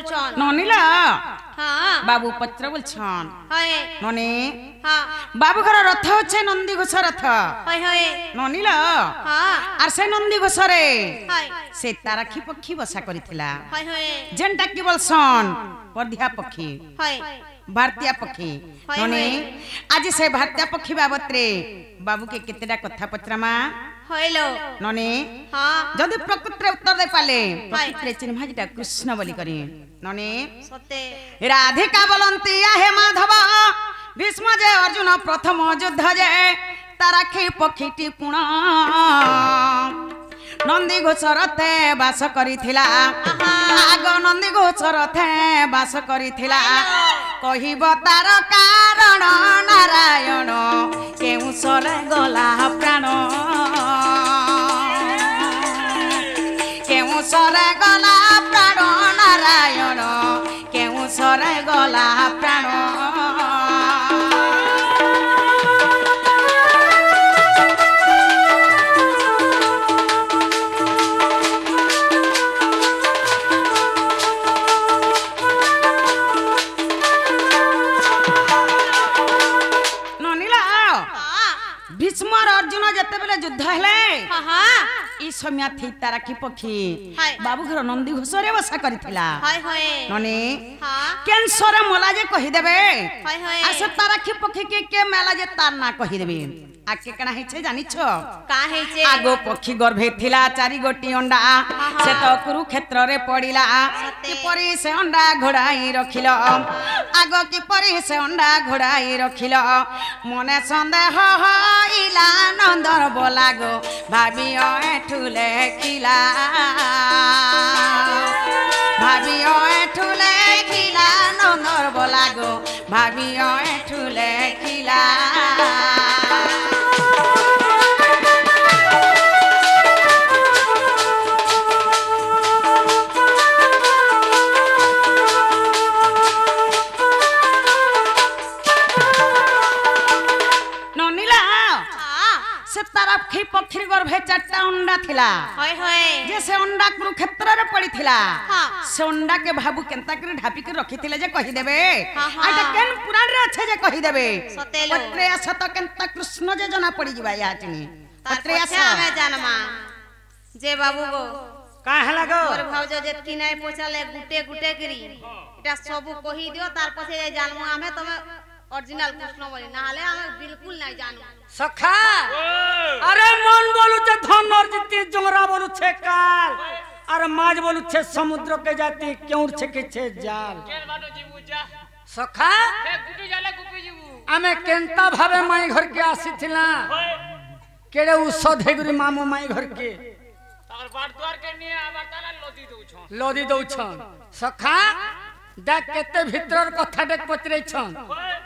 बोलछन ननीला हां बाबू पत्र बोलछन हाय ननी हां बाबू घर रथ होचे नंदी घोष रथ हाय हाय ननीला हां आर से नंदी घोष रे हाय से ताराखी पक्षी बसा करिथिला हाय हाय जेनटा की बोलछन परधिया पक्षी हाय भारतीय पक्षी ननी आज से भारतीय पक्षी बाबत रे बाबू के केतेडा कथा पचरामा हेलो ननी हां जदि प्रकृति उत्तर दे पाले प्रकृति चिन्ह जेटा कृष्ण बोली करी ननी सते राधिका बोलंती हे माधव भीष्म जे अर्जुन प्रथम युद्ध जे ताराखी पक्षीटी पुण नंदी घोष रथे बास करिथिला आग नंदी घोष रथे बास करिथिला कहिब तार कारण नारायण केउ सरे गला प्राण केउ सरे गला प्राण नारायण केउ सरे गला प्राण भीष्म अर्जुन जते बेले युद्ध हेले ई समय थी ताराखी पक्षी बाबू घर नंदी घोष रे बसा करिथिला ननी कैंसर मला जे कहि देबे आ से ताराखी पक्षी के मेला जे तार ना कहि देबे आके कना हेछे जानिछो का हेछे आगो पक्षी गर्भे थिला चारि गोटी अंडा से तो कुरुक्षेत्र रे पडिला कि परी से अंडा घोड़ाई रखिल आगो कि परी से अंडा घोड़ाई रखिल मने संदेह हइला नंदर बोलागो भाबियो एठुले खिला भाबियो एठुले खिला नंदर बोलागो भाबियो एठुले खिला ताराखी पक्षी गर्भे चारटा अंडा थिला होय होय जे से अंडा कुरुक्षेत्र रे पड़ी थिला से अंडा के भाबू केनता करे ढापी के रखी थिले जे कहि देबे आटा केन पुराण रे अच्छे जे कहि देबे पत्रे आस तो केनता कृष्ण जे जना पड़ी जिबा याटिनी पत्रे आस हमें जानमा जे बाबू गो का हला गो और भाउज जे किनाय पोछाले गुटे गुटे करी एटा सब कहि दियो तार पछे जानमु हमें तमे ओरिजिनल कृष्ण बोली ना हले हमें बिल्कुल नहीं जानू सखा अरे मन बोलू छे धन अर्जित जोंगरा बोलू छे काल अरे माज बोलू छे समुद्र के जाती क्यों छे के छे जाल केल बाटो जीबू जा सखा ए गुटी जाले गुपी जीबू आमे केनता भावे माई घर के आसी थिला केड़े उषधे गुरी मामू माई घर के तार बाट द्वार के निये आबार ताला लोदी दउ छन सखा देख केते भीतर कथा देख पचरै छन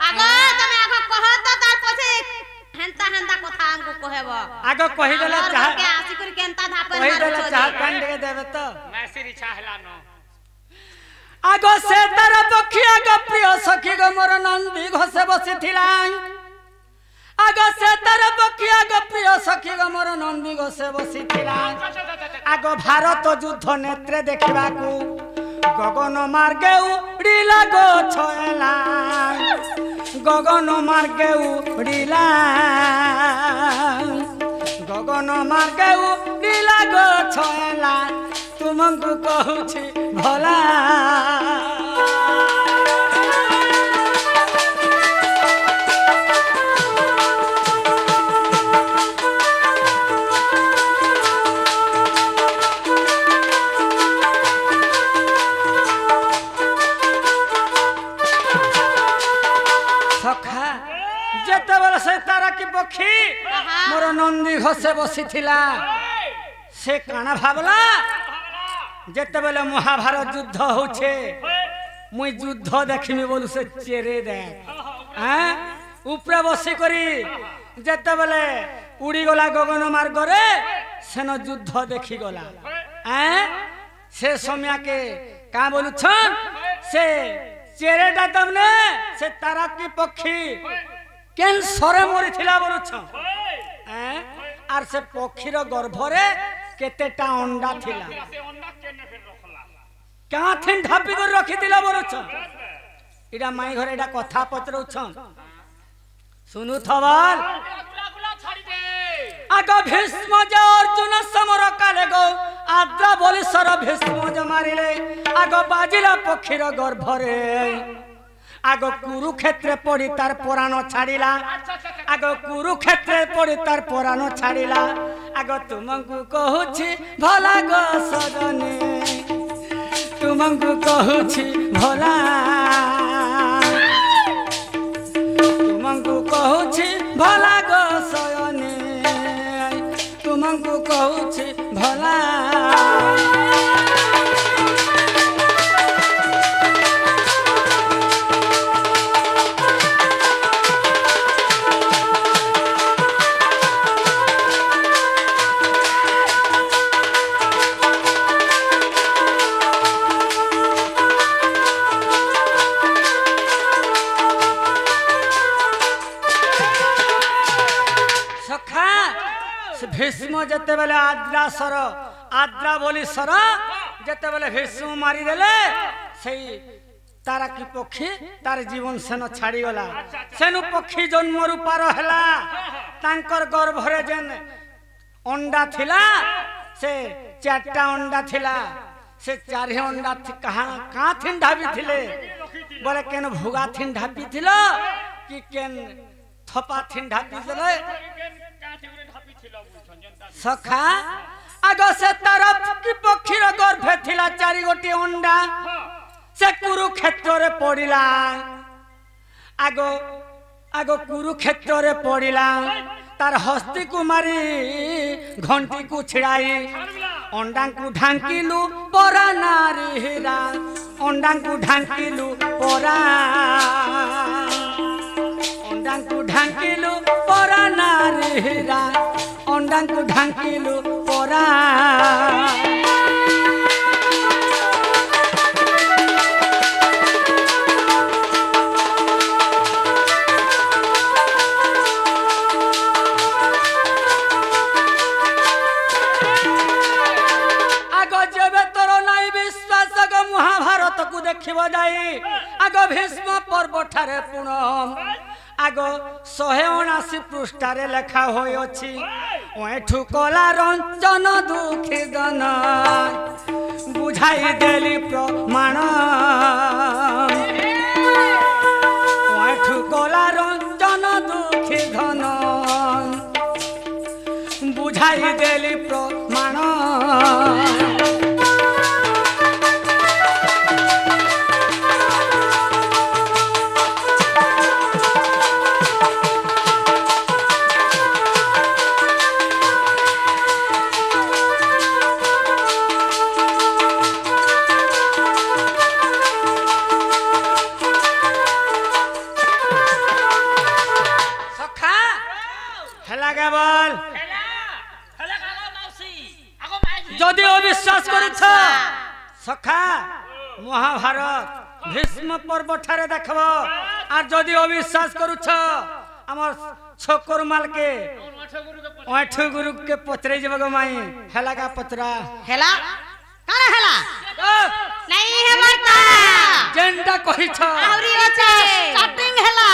आगो तमे आगो कह त तार पछे हेंता हेंता कथा हमको कहबो आगो कहि देला चाह के आसी कर केनता धापन कहि देला चाह कांड के देबे त मैसिर इच्छा हला न आगो से तारा पखिया ग प्रिय सखी ग मोर नंदी घसे बसी थिला आगो से तारा पखिया ग प्रिय सखी ग मोर नंदी घसे बसी थिला आगो भारत युद्ध नेत्रे देखिबा को गगन मार्गे उड़िला गो छयला गगन मार्गे उड़िला गगन मार्गे उड़िला गो छयला तुमको कहूछि भला से ताराखी पक्षी मोर नंदी घसे बसी थिला से काना भाबला जेते बेले महाभारत युद्ध होछे मुई युद्ध देखिमी बोलू से चेरे दे हैं ऊपर बसी करी जेते बेले उड़ी गला गगन मार्ग रे सेन युद्ध देखि गला हैं से समय के का बोलू छन से चेरेटा तमने से ताराखी पक्षी केन सरे मरी थिला बोलू छ हैं आर से पक्षीर गर्भ रे केतेटा अंडा थिला से अंडा केने फेर रखला काथिन ढापी कर रखी दिला बरछ इडा माई घर इडा कथा पचरउछन सुनु थवाल आग भीष्म ज अर्जुन समर काले गो आद्रा बोली सर भीष्म ज मारिले आग बाजिला पक्षीर गर्भरे आग कुरुक्षेत्र पड़ी तार पुराण छाड़िला आग कुरुक्षेत्र पड़ी तार पुराण छाड़िला आग तुमको कहूछि भला गो सजनी तुमको कहूछि भला तुमको कहूछि भला गो सजनी तुमको कहूछि भला भीष्म जते बेले आद्रा बोली सर जते बेले भीष्म मारी देले सही तारा की पक्षी तार जीवन सेन छाड़ी गला सेनु पक्षी जन्म रूपार हैला तांकर गर्भरे जेन अंडा थिला से चारटा अंडा थिला से चारे अंडा कहाँ थिन ढाबी थिले बोले केन भुगा थिन ढाबी थिलो कि केन थपा थिन ढाबी थिले सखा आग से तरफ की पक्षीर गर्भे थिला चारि गोटी अंडा से कुरुक्षेत्र रे पड़िला आगो आगो कुरुक्षेत्र रे पड़िला तार हस्ती कुमारी घंटी को छिड़ाई अंडा को ढांकिलु परा नारी हीरा अंडा को ढांकिलु परा अंडा को ढांकिलु परा नारी हीरा अंडा को ढांकिलु परा महाभारत को देखिब जाई आग भीष्म पर्व ठारे पुनम आग 179 पृष्ठारे लेखा होय अछि ओठु कला रंजन दुखी गन बुझाई देली प्रमाण ओठु कला रंजन दुखी घन बुझाई देली प्रमाण जदि अविश्वास करिछ सखा महाभारत भीष्म पर्व ठारे देखब आ जदि अविश्वास करुछ हमर छोकर माल के ओठ गुरु के पत्रे जब माई हेला का पत्रा हेला काना हेला नहीं है माता जेंडा कहिछ आउरी अछि स्टार्टिंग हेला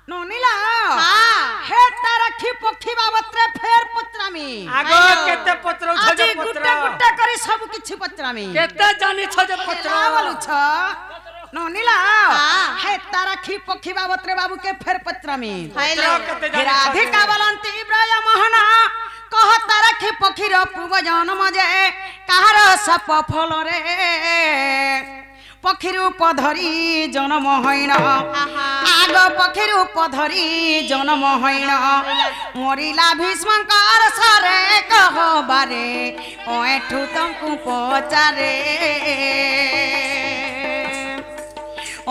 नोनिला हां हे तारा खी पक्षी बाबतरे फेर पत्रामी आगो केते पत्र छ जे पत्र गुट्टा गुट्टा करी सब किछि पत्रामी केते जानि छ जे पत्र बोलु छ नोनिला हे तारा खी पक्षी बाबतरे बाबू के फेर पत्रामी राधिका बलंती इब्राहिम मोहना कह तारा खी पक्षी रो पूर्व जन्म जे कहार सप फल रे पक्षी रूप धरी जन्म होइन आग पक्षी रूप धरी जन्म होइन मरिला भीष्मकर सरे कहबारे ओठु तुमको पचारे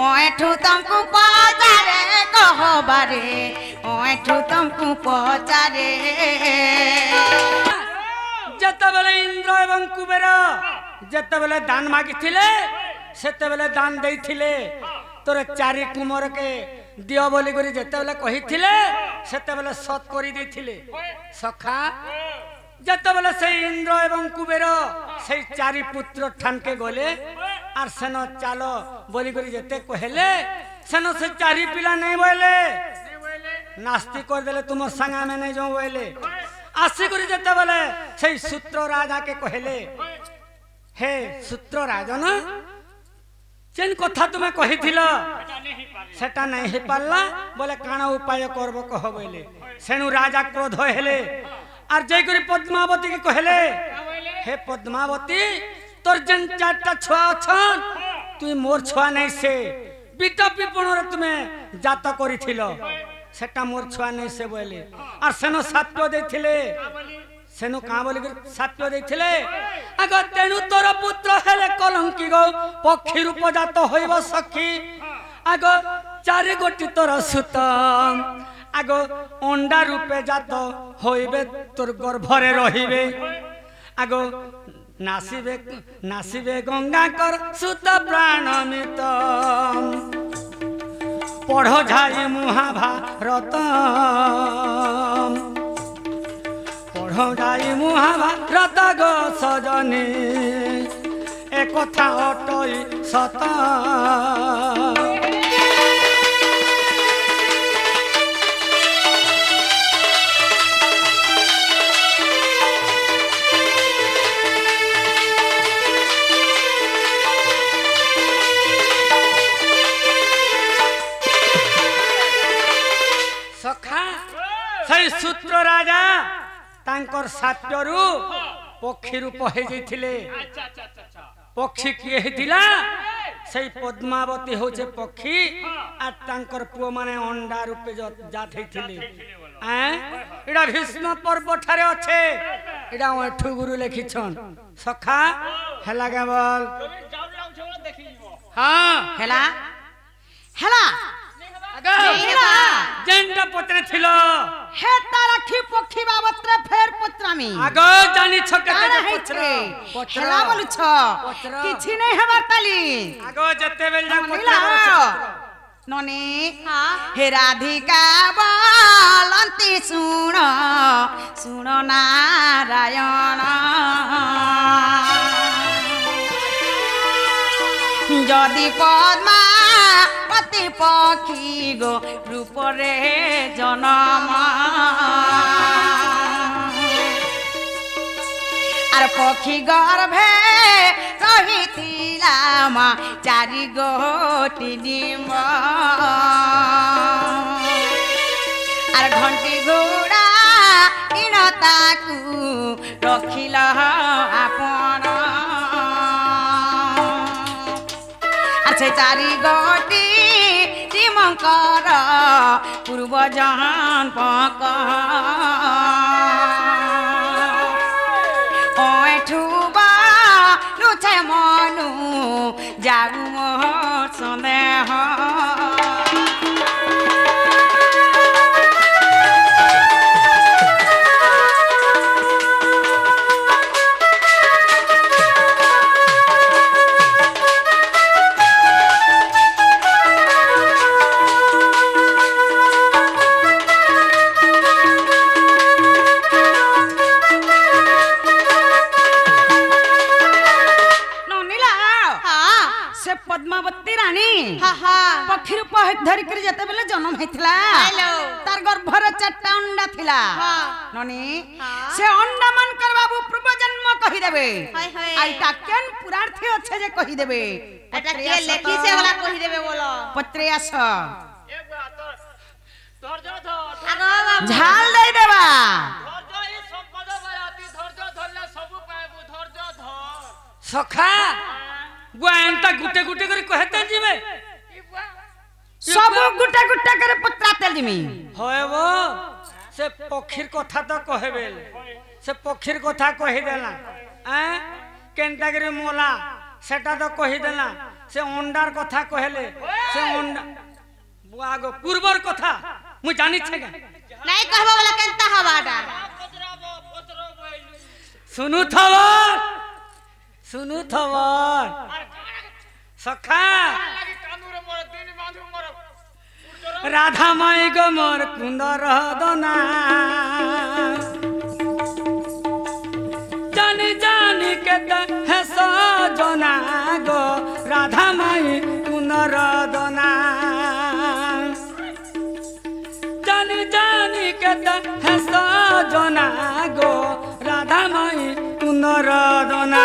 ओठु तुमको पचारे कहबारे ओठु तुमको पचारे जतबेले इंद्र एवं कुबेर जतबेले दान मागिथिले सेतेबेले दान देइथिले तोरे चारि कुमर के दियो बोली करी जतबेले कहिथिले सेतेबेले सत करी देथिले सखा जतबेले से इंद्र एवं कुबेर से चारि पुत्र ठान के गले आर सेन चलो बोली करी जेते कहले सेन से चारि पिला नहीं बोले नास्ती कर देले तुम संगा में नहीं जाऊं बोले आसी करी जेते बोले से सूत्र राजा के कहले हे सूत्र राजन जेन कथा तुम्हें कही थिलो सेटा नहीं हे पारला बोले काना उपाय करबो कह बोले सेनु राजा क्रोध हेले आर जय करी पद्मावती के कहले हे पद्मावती तोर जन चारटा छुआ अछन तू मोर छुआ नहीं से बिटा पिपण रे तुम्हें जात करी थिलो सेटा मोर छुआ नहीं से बोले आर सेनो साप्य देथिले सेनु का बोली साप्य देथिले अगर तेनु तोर पुत्र हेले कलंकी गो पक्षी रूप जात होइबो सखी आगो चारि गोटी तोर सुतम आगो अंडा रूपे जात होइबे तोर गर्भरे रहिबे आगो नासिबे नासिबे गंगा कर सुत प्राणमित पढ़ो जाई महाभारत पढ़ो जाई महाभारत गो सजनी ए कथा अटई सत सही सूत्र राजा तांकर साप्यरु पक्षी रूप हे जैथिले पक्षी किए हेतिला सही पद्मावती होचे पक्षी आ तांकर पुओ माने अंडा रूपे जात हेतिले एडा भीष्म पर्व ठारे अच्छे एडा ओठु गुरु लिखिछन सखा हेला केवल हां हेला हेला जेंटा पत्रे थिलो हे तारा खी पक्षी बाबत्रे फेर पत्रामी आगो जानी छके पत्र हेला बोलु छ किछि नै हेबार ताली आगो जते बेल जा पत्र नने हे राधिका बोलंती सुन सुन नारायण जदि पद्मा पति पक्षी गो रूप रे जन्म आर पक्षी गर्भे रहिथिला मा चारि गोटी डिम्ब आर घंटी घोड़ा इनताकू रखिल आपण से चारि गोटी टीमकर पूर्व जहान पक ओठुबा लुछे मनु जाऊ मोह संदेह पद्मावती रानी पक्षी रूप धरी कर जते बेले जन्म हेतिला तार गर्भर चारटा अंडा थिला ननी से अंडा मन कर बाबू पूर्व जन्म कहि देबे आइटा केन पुरार्थी अच्छे जे कहि देबे एटा के लेखी से वाला कहि देबे बोलो पत्रे आस एक बात धैर्य धर आगो झाल दे देबा धैर्य ही संपद बयाती धैर्य धरले सब पाएबू धैर्य धर सखा गुआंता गुटे गुटे कर कहते जीवे सब गुटे गुटे कर पत्रा तेल जिमी होय वो से पक्षीर कथा तो कहबेल से पक्षीर कथा कहि देला केनता करे मोला सेटा तो कहि देला से अंडार कथा कहले से अंडा बुआगो पूर्वर कथा मु जानि छेगा नहीं कहबो वाला केनता हवाडा सुनु थवर सखा राधा माई गो मोर कुंदर दना जानी जानी के है सजना गो राधा माई कुंदर दना जानी जानी केता है सजना गो राधा माई कुंदर दना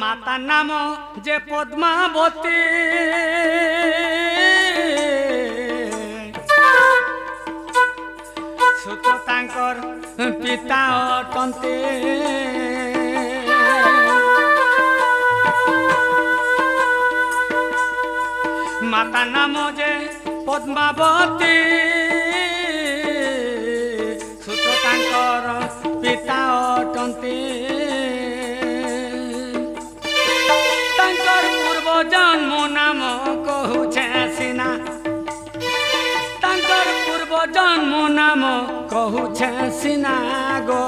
माता नाम जे पद्मावती सुत तांकर पिता अटंते माता नाम जे पद्मावती सुत तांकर पिता अटंते जन्म नाम कहूछे सिना तांकर पूर्व जन्म नाम कहूछे सिना गो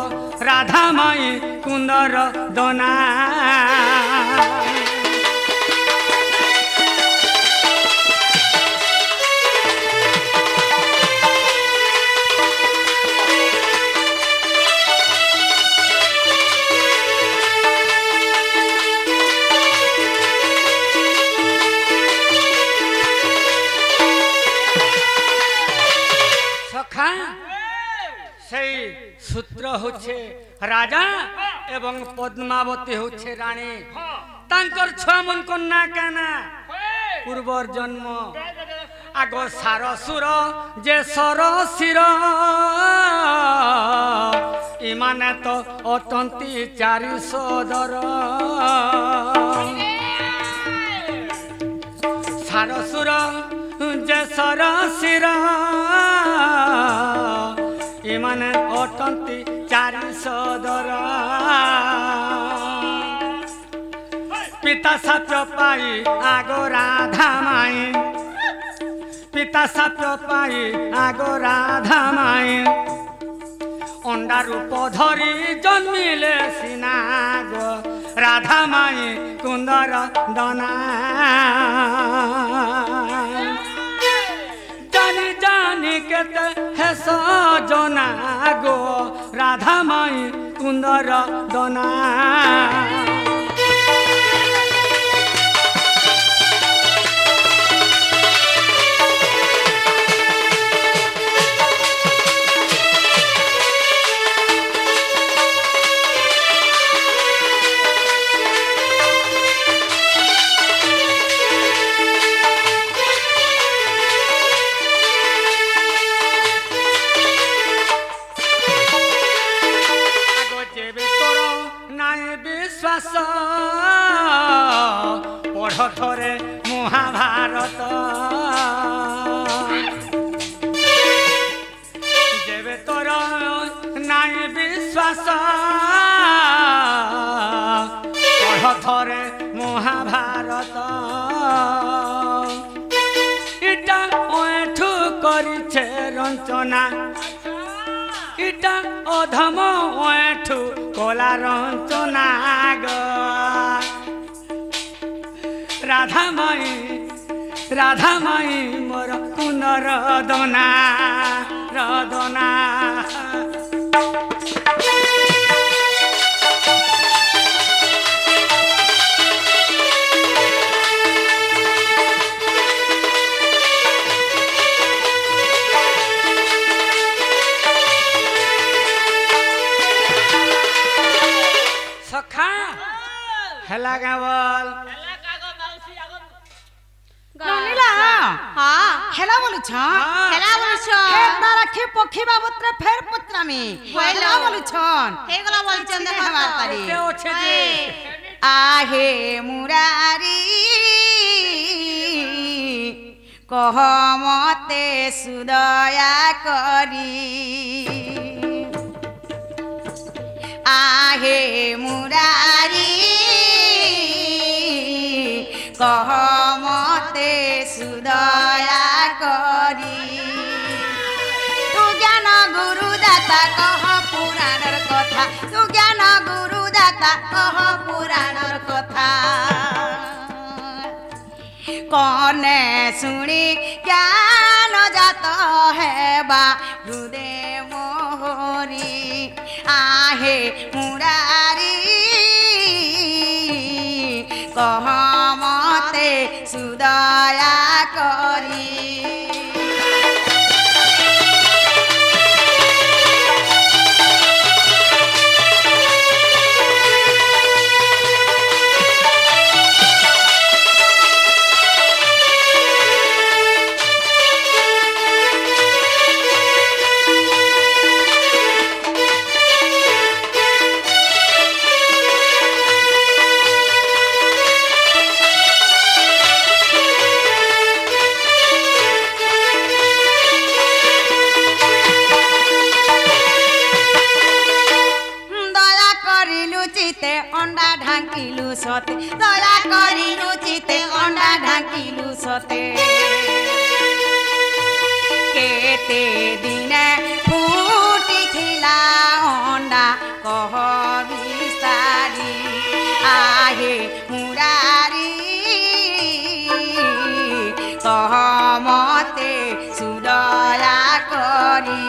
राधा माई कुंदर दना सूत्र होछे राजा एवं पद्मावती होछे रानी तांकर छुआ मन कन्या काना पूर्वर जन्म आगो सारसुर जे सरसिर इमाने तो अटंती 400 दर सारसुर जे सरसिर इमाने अटंती 400 दर पिता साप्य पाई आगो राधा माई पिता साप्य पाई आगो राधा माई अंडा रूप धरी जन्मिले सिना गो राधा माई कुंदर दना जानी जानी केते है सजना गो राधा माई कुंदर दना पढ़ थरे महाभारत जेबे तोर नाई विश्वास पढ़ थरे महाभारत इटा ओठू करिछे रंचना इटा अधम ओठू कोला रंचना ग राधा माई मोर कुंदर दना रदना सखा हेला गावल ननिला हां हेला बोलु छ हे ताराखी पखी बाबत रे फेर पत्रा में हेला बोलु छन हे गला बोल चंद हमार तारी के ओछे जे आहे मुरारी कह मते सुदया करी आहे मुरारी कह मते सुदया करी तू ज्ञान गुरु दाता कने शुणी ज्ञान जात हेबा हृदय मोहरी आहे मुरारी कह मते सुदया करी अंडा ढांकिलु सते दया करिलु चिते अंडा ढांकिलु सते केते दिने फूटी थिला अंडा कह विस्तारी आहे मुरारी कह मते सुदया करी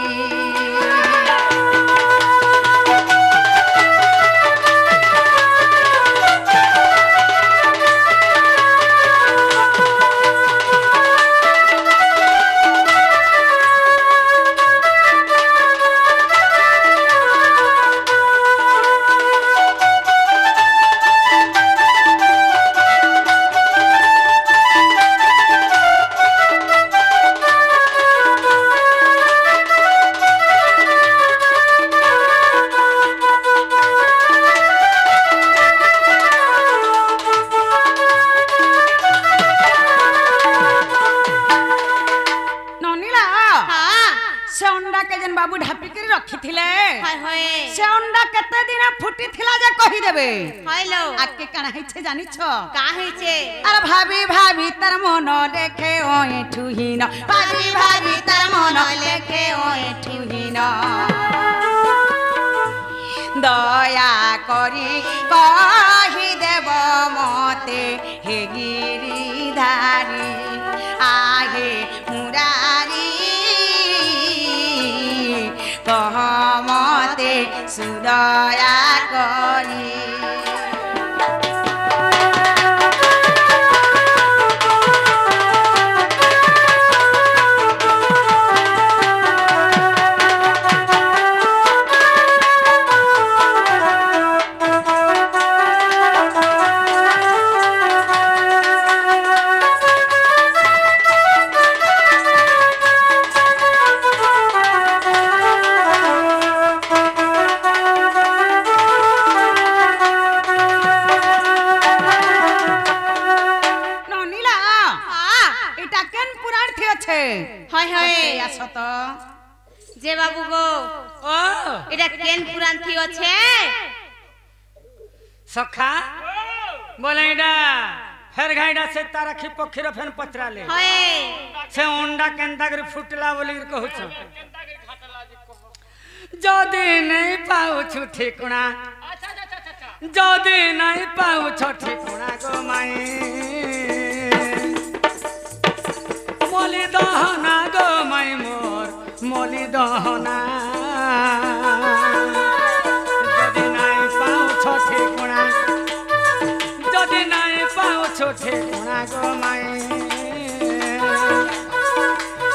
बाबू ढापी कर रखी थिले से अंडा केते दिन फुटी थिला जे कहि देबे हाइलो आके काना हिचे जानि छ का हिचे अरे भाभी भाभी तर मन लेखे ओए ठुहिन भाभी भाभी तर मन लेखे ओए ठुहिन दया करी कहि देब मते हे गिरिधारी आहे मुरारी कह मते सुदया करी जे बाबू गो एटा केन पुराण थी अछि सखा बोले एटा फेर गाइडा से तारा खी पखीर फेन पत्रा ले होए से अंडा केंदा कर फुटला बोली कहू छ जदी नहीं पाऊ छु ठिकुना जदी नहीं पाऊ छ ठिकुना गो माई मोली दहना गो माई मोर मोली दहना जदी नहीं पाऊ छ ठिकुना जदी नहीं पाऊ छ ठिकुना गो माई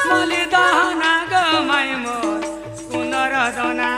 मोली दहना गो माई मोर कुनर दना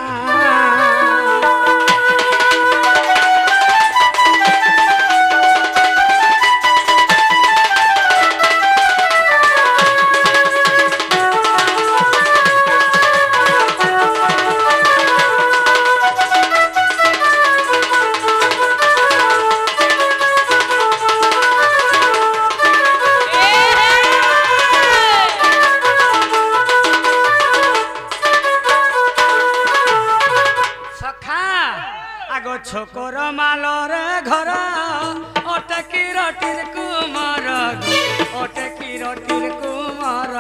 छोकर मालर घर अटकी रटिर कुमार अटकी रटिर कुमार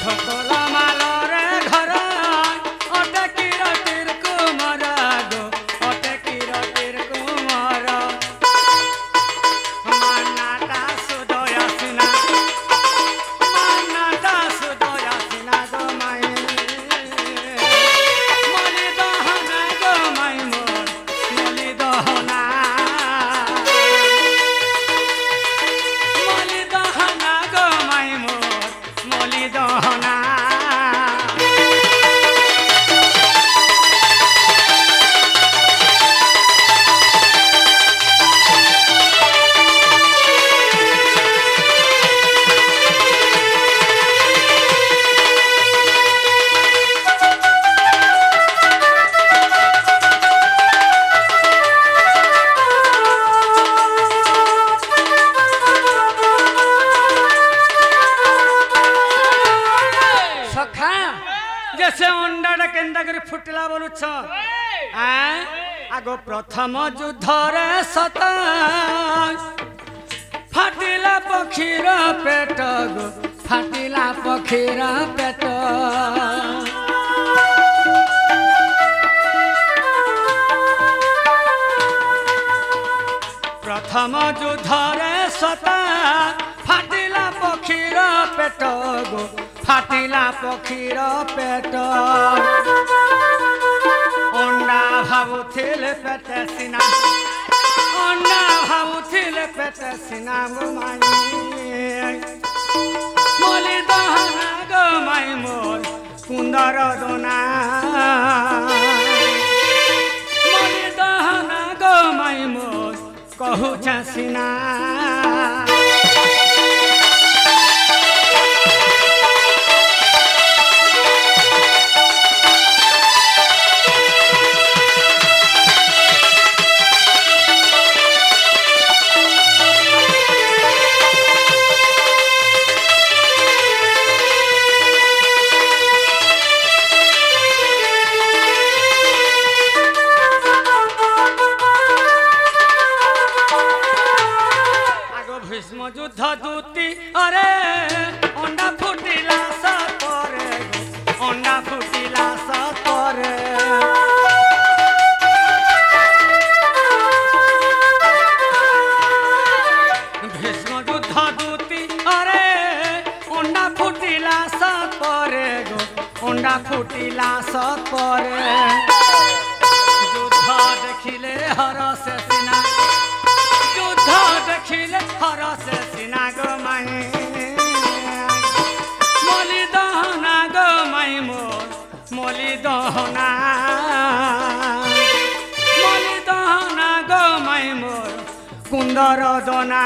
छोकर मालर घर अटकी रटिर कुमार अटकी जैसे अंडा केंदा कर फुटला बोलुछ आगो प्रथम युद्ध रे सता फाटिला पक्षीर पेट गो फाटिला पक्षीर पेट प्रथम युद्ध रे सता फाटिला पक्षीर पेट गो फाटिला पक्षीर पेट अंडा भावुथिले पेटे सिना अंडा भावुथिले पेटे सिना गो माई मली दहना गो माई मोर कुंदर दोना मली दहना गो माई मोर कहू सिना युद्ध दूती अरे अंडा फुटिला सतरे अंडा फुटिला सतरे भीष्म युद्ध दूती अरे अंडा फुटिला सतरे गो अंडा फुटिला सतरे युद्ध देखिले हरस सिना युद्ध देखिले हरस सिना गो माई मली दहना गो माई मोर मली दहना गो माई मोर कुंदर दना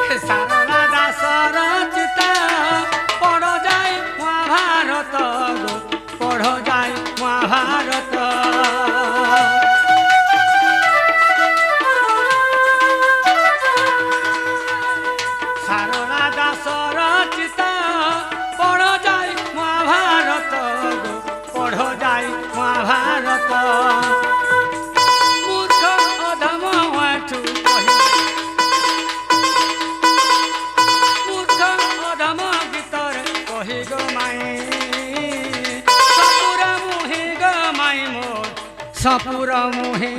सारला दासर चिता पढ़ जाए महाभारत पढ़ जाए महाभारत सारला दासर चिता पढ़ जाए महाभारत पढ़ जाए महाभारत मूर्ख अधम वाठू सपुर मुहे